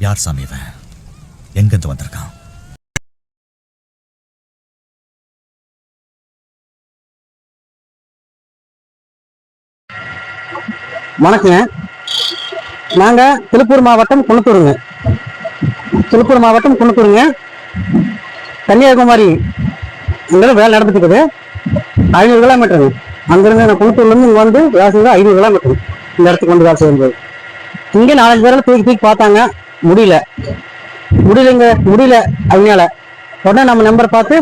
யார் சாமி இவன்? எங்கிருந்து வந்திருக்கான்? வணக்கங்க. நாங்க திருப்பூர் மாவட்டம் குணத்தூருங்க. கன்னியாகுமரி அங்கே வேலை நடந்துட்டு இருக்குது. 500 கிலோமீட்டருங்க. அங்கிருந்து நான் குணத்தூர்லேருந்து இங்கே வந்து வேலை செய்ய 500 கிலோமீட்டர் இந்த இடத்துக்கு வந்து வேலை செய்யும்போது இங்கே 4-5 பேரில் தூக்கி பார்த்தாங்க. முடியல அதனால உடனே நம்ம நம்பரை பார்த்து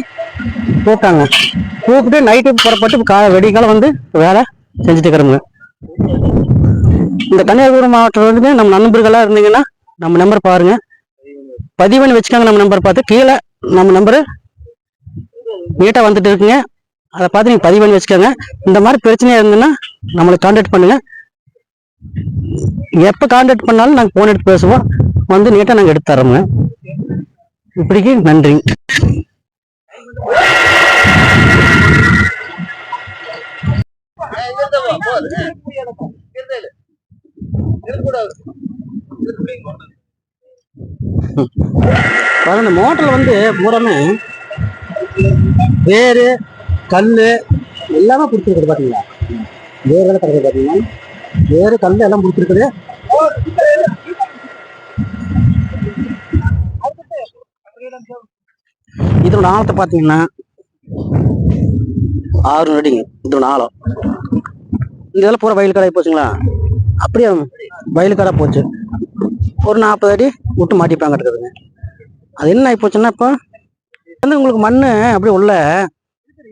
கூப்பிட்டு நைட்டு புறப்பட்டு வெடிக்காலம் வந்து வேலை செஞ்சுட்டு இருக்கிறோங்க. இந்த கன்னியாகுமரி மாவட்டம் வந்து நம்ம நண்பர்களாக இருந்தீங்கன்னா நம்ம நம்பர் பாருங்க, பதிவு பண்ணி வச்சுக்காங்க. நம்ம நம்பர் பார்த்து கீழே நம்ம நம்பரு நீட்டாக வந்துட்டு இருக்குங்க. அதை பார்த்து நீங்கள் பதிவு பண்ணி வச்சுக்கோங்க. இந்த மாதிரி பிரச்சனையாக இருந்ததுன்னா நம்மளை கான்டாக்ட் பண்ணுங்க. எப்போ கான்டாக்ட் பண்ணாலும் நாங்கள் ஃபோன் எடுத்து பேசுவோம். வந்து நீட்டாக நாங்கள் எடுத்து தரோங்க. இப்படிக்கு நன்றி. இந்த மோட்டர்ல வந்து பூராமே வேறு கல் எல்லாமே பிடிச்சிருக்குது. பாத்தீங்களா, வேறு எல்லாம் கிடக்குது. பாத்தீங்கன்னா வேறு கல் எல்லாம் பிடிச்சிருக்குது. இதோட ஆழத்தை பாத்தீங்கன்னா 6 அடிங்க. இதோட ஆழம் இதெல்லாம் பூரா வயல் கடை போச்சுங்களா, அப்படியே வயல் கடை போச்சு. ஒரு 40 அடி விட்டு மாட்டிப்பாங்க இருக்குதுங்க. அது என்ன ஆகி போச்சுன்னா இப்போ வந்து உங்களுக்கு மண் அப்படியே உள்ள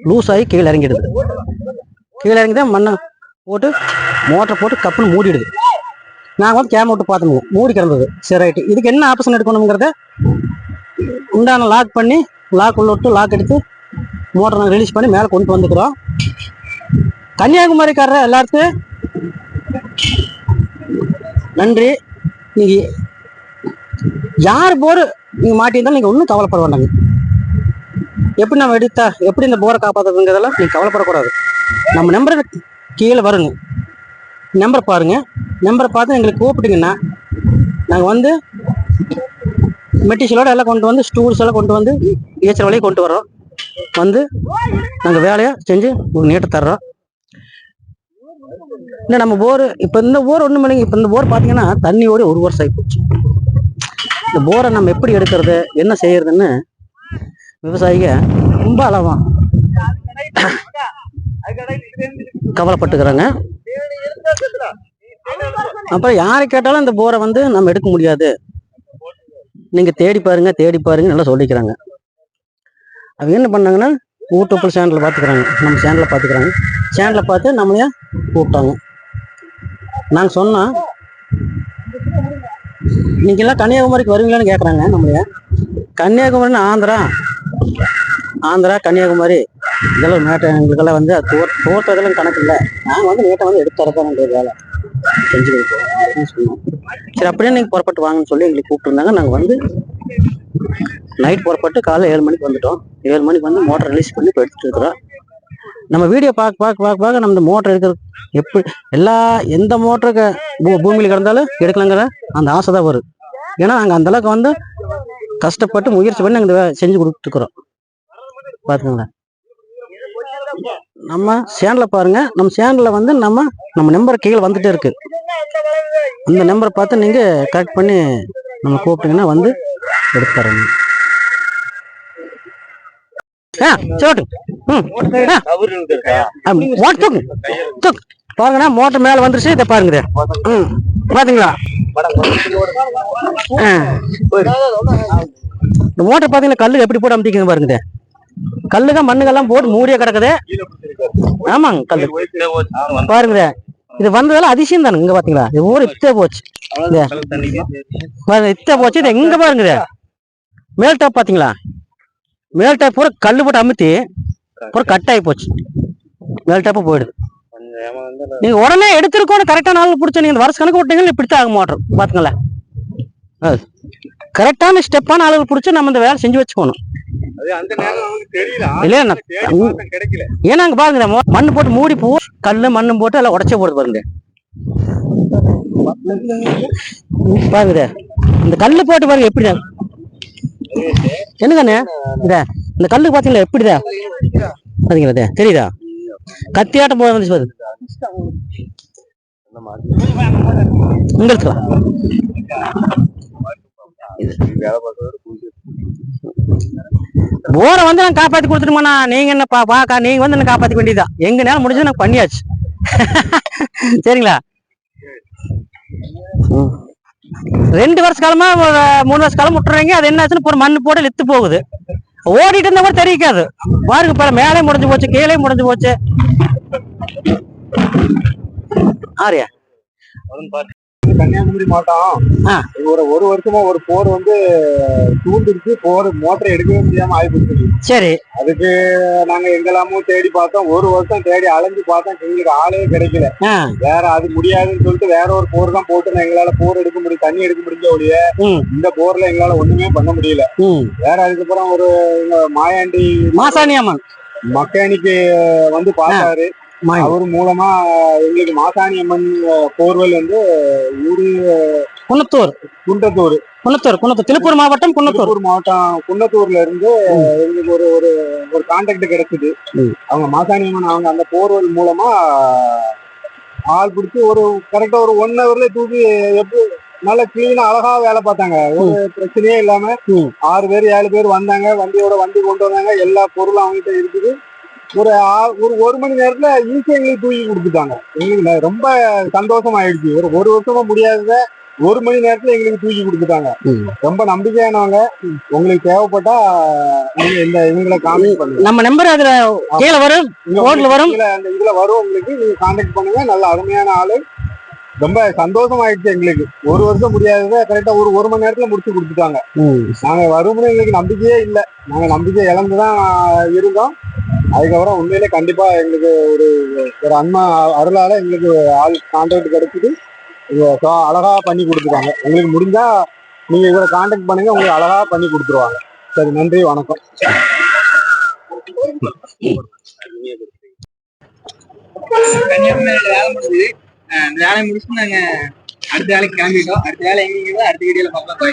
லூஸ் ஆகி கீழே இறங்கிடுது. கீழே இறங்கிதான் மண்ணை போட்டு மோட்டரை போட்டு கப்புன்னு மூடிடுது. நாங்கள் வந்து கேமரா விட்டு பார்த்துங்க, மூடி கிடந்தது. சரி ரைட்டு, இதுக்கு என்ன ஆப்ஷன் எடுக்கணுங்கிறத உண்டான லாக் பண்ணி லாக் உள்ள விட்டு லாக் எடுத்து மோட்டரை நாங்கள் ரிலீஸ் பண்ணி மேலே கொண்டு வந்துக்கிறோம். கன்னியாகுமரிக்காரர் எல்லாருக்கும் நன்றி. நீங்க யார் போர் நீங்க மாட்டியிருந்தாலும் நீங்க ஒன்றும் கவலைப்பட வேண்டாங்க. எப்படி நம்ம எப்படி இந்த போரை காப்பாற்றுறதுங்கிறதெல்லாம் நீங்க கவலைப்படக்கூடாது. நம்ம நம்பர் கீழே வருங்க, நம்பரை பாருங்க. நம்பரை பார்த்து எங்களுக்கு கூப்பிட்டீங்கன்னா நாங்கள் வந்து மெட்டீரியலோட எல்லாம் கொண்டு வந்து ஸ்டூல்ஸ் எல்லாம் கொண்டு வந்து ஏச்சர் வழியை கொண்டு வரோம். வந்து நாங்கள் வேலையை செஞ்சு நீட்டை தர்றோம். இல்லை நம்ம போர் இப்போ இந்த போர் ஒன்றும் இல்லைங்க. இப்போ இந்த போர் பார்த்தீங்கன்னா தண்ணியோட 1 வருஷம் ஆகி போச்சு. இந்த போரை நம்ம எப்படி எடுக்கிறது என்ன செய்யறதுன்னு விவசாயிக ரொம்ப அளவா கவலைப்பட்டுக்கிறாங்க. அப்புறம் யாரை கேட்டாலும் இந்த போரை வந்து நம்ம எடுக்க முடியாது, நீங்க தேடி பாருங்க நல்லா சொல்லிக்கிறாங்க. அவங்க என்ன பண்ணாங்கன்னா யூடியூப் சேனலில் பார்த்துக்கிறாங்க, நம்ம சேனலில் பார்த்துக்கிறாங்க. சேனலை பார்த்து நம்மளையே கூப்பிட்டாங்க. நாங்கள் சொன்னோம், நீங்கெல்லாம் கன்னியாகுமரிக்கு வருவீங்களான்னு கேட்குறாங்க. நம்மளைய கன்னியாகுமரின்னு ஆந்திரா கன்னியாகுமரி இதெல்லாம் எங்களுக்கெல்லாம் வந்து தோற்ற இதெல்லாம் கணக்கு இல்லை. நாங்கள் வந்து நேற்றை வந்து எடுத்து தரதான் வேலை செஞ்சு கொடுப்போம் சொன்னோம். சரி அப்படியே நீங்கள் புறப்பட்டு வாங்கன்னு சொல்லி எங்களுக்கு கூப்பிட்டுருந்தாங்க. நாங்கள் வந்து நைட் புறப்பட்டு காலைல 7 மணிக்கு வந்துட்டோம். 7 மணிக்கு வந்து மோட்டர் ரிலீஸ் பண்ணி இப்போ எடுத்துட்டு இருக்கிறோம். நம்ம வீடியோ பார்க்க நம்ம இந்த மோட்டர் எடுக்கிறது எப்படி எந்த மோட்டருக்கு பூமியில் கிடந்தாலும் எடுக்கலாங்கிற அந்த ஆசை தான் வரும். ஏன்னா நாங்கள் அந்த அளவுக்கு வந்து கஷ்டப்பட்டு முயற்சி பண்ணி நாங்கள் செஞ்சு கொடுத்துருக்குறோம். பார்த்துக்கோங்க, நம்ம சேனலில் பாருங்க. நம்ம சேனலில் வந்து நம்ம நம்பர் கீழே வந்துட்டே இருக்கு. அந்த நம்பரை பார்த்து நீங்கள் கரெக்ட் பண்ணி நம்ம கூப்பிட்டீங்கன்னா வந்து எடுத்து தரணும். பாருங்கண்ணா, மோட்டர் மேல வந்துருச்சு. இதை பாருங்க, பாத்தீங்களா? இந்த மோட்டர் பாத்தீங்கன்னா கல்லு எப்படி போட்டு அமுத்திக்கங்க பாருங்க. கல்லுதான் மண்ணுக்கெல்லாம் போட்டு மூடியா கிடக்குது. ஆமாங்க, கல்லு பாருங்க. இது வந்ததெல்லாம் அதிசயம் தானே. இங்க பாத்தீங்களா, இது ஊர் இத்தே போச்சு. இத்தே போச்சு. இது எங்க பாருங்க, மேல் டாப் பாத்தீங்களா? மேல் டாப் பூரா கல்லு போட்டு அமுத்தி பூரா கட் ஆகி போச்சு. மேல் டாப்பு போயிடுது. நீங்க உடனே எடுத்துருக்கோம், கரெக்டான நாள் பிடிச்ச நீங்க வருஷ கணக்கு விட்டீங்கன்னா இப்படித்தான் ஆக மாட்டோம். பாத்துங்களேன், கரெக்டான ஸ்டெப்பான ஆளுகள் பிடிச்சி நம்ம இந்த வேலை செஞ்சு வச்சுக்கணும். ஏன்னா அங்க பாருங்க, மண்ணு போட்டு மூடி போ, கல்லு மண்ணு போட்டு எல்லாம் உடச்சே போடுது பாருங்க. பாருங்க, இந்த கல்லு போட்டு பாருங்க எப்படிதான் என்னங்கண்ணே இந்த கல்லு பாத்தீங்களா எப்படிதான் பாத்தீங்களா தெரியுதா கத்தியாட்டம் போய் வந்துச்சு பாரு உங்களுக்கு போரை வந்து நான் காப்பாத்தி கொடுத்துட்டுமாண்ணா நீங்க என்ன பாக்கா நீங்க வந்து என்ன காப்பாத்திக்க வேண்டியதுதான் எங்க நேரம் முடிஞ்சது எனக்கு பண்ணியாச்சு சரிங்களா 2 வருஷ காலமா 3 வருஷ காலம் விட்டுறீங்க அது என்ன ஆச்சுன்னு ஒரு மண்ணு போட்டு லெத்து போகுது ஓடிட்டு இருந்தா கூட தெரிவிக்காது பாருங்க இப்ப மேலே முடிஞ்சு போச்சு கீழே முடிஞ்சு போச்சு ஆரியா கன்னியாகுமரி மாவட்டம் ஒரு வருஷமா ஒரு போர் வந்து தூண்டிருச்சு போர் மோட்டரை எடுக்கவே முடியாம ஆயிப்போச்சு சரி அதுக்கு நாங்க எங்கெல்லாமோ தேடி பார்த்தோம் ஒரு வருஷம் தேடி அலைஞ்சு பார்த்தோம் எங்களுக்கு ஆளே கிடைக்கல வேற அது முடியாதுன்னு சொல்லிட்டு வேற ஒரு போர் தான் போட்டு எங்களால போர் எடுக்க முடியும் தண்ணி எடுக்க முடிஞ்ச ஒழிய இந்த போர்ல எங்களால ஒண்ணுமே பண்ண முடியல வேற அதுக்கப்புறம் ஒரு மாயாண்டி மாசாணியம்மன் மெக்கானிக்கு வந்து பார்த்தாரு அவர் மூலமா எங்களுக்கு மாசாணி அம்மன் போர்வெல் வந்து ஊரு குன்றத்தூர் திருப்பூர் மாவட்டம் குன்னத்தூர்ல இருந்து எங்களுக்கு ஒரு ஒரு ஒரு கான்டாக்ட் கிடைச்சது அவங்க மாசாணி அம்மன் அவங்க அந்த போர்வெல் மூலமா ஆள் பிடிச்சி ஒரு கரெக்டா ஒரு 1 ஹவர்ல தூக்கி எப்படி நல்லா கிளீனா அழகா வேலை பார்த்தாங்க ஒரு பிரச்சனையே இல்லாம 6 பேர் 7 பேர் வந்தாங்க வண்டி கொண்டு வந்தாங்க எல்லா பொருளும் அவங்ககிட்ட இருக்குது ஒரு மணி நேரத்துல ஈஸியா எங்களுக்கு தூக்கி கொடுத்துட்டாங்க எங்களுக்கு ரொம்ப சந்தோஷம் ஆயிடுச்சு ஒரு வருஷமா முடியாதத 1 மணி நேரத்துல எங்களுக்கு தூக்கி கொடுத்துட்டாங்க ரொம்ப நம்பிக்கையானவங்க உங்களுக்கு தேவைப்பட்டா நீங்க இவங்களை கான்டாக்ட் பண்ணுங்க நம்ம நம்பர் அதுல கீழ வரும் அந்த இதுல வரும் உங்களுக்கு நீங்க கான்டாக்ட் பண்ணுங்க நல்ல அருமையான ஆளு ரொம்ப சந்தோஷம் ஆயிடுச்சு எங்களுக்கு ஒரு வருஷம் முடியாதத கரெக்டா ஒரு மணி நேரத்துல முடிச்சு கொடுத்துட்டாங்க நாங்க வரும்னு எங்களுக்கு நம்பிக்கையே இல்லை நாங்க நம்பிக்கை இழந்துதான் இருந்தோம் அதுக்கப்புறம் உண்மையிலே கண்டிப்பா எங்களுக்கு ஒரு அன்மா அருளால எங்களுக்கு ஆள் கான்டாக்ட் கிடைச்சிட்டு அழகா பண்ணி கொடுத்துருவாங்க உங்களுக்கு முடிஞ்சா நீங்க இவரை கான்டாக்ட் பண்ணுங்க உங்களுக்கு அழகா பண்ணி கொடுத்துருவாங்க சரி நன்றி வணக்கம் கன்னியாகுமரியில வேலை முடிஞ்சது அந்த வேலையை முடிச்சுட்டு நாங்க அடுத்த வேலைக்கு கிளம்பிட்டோம் அடுத்த வேலை எங்கேயுமே அடுத்த வீடியோல பார்க்கலாம்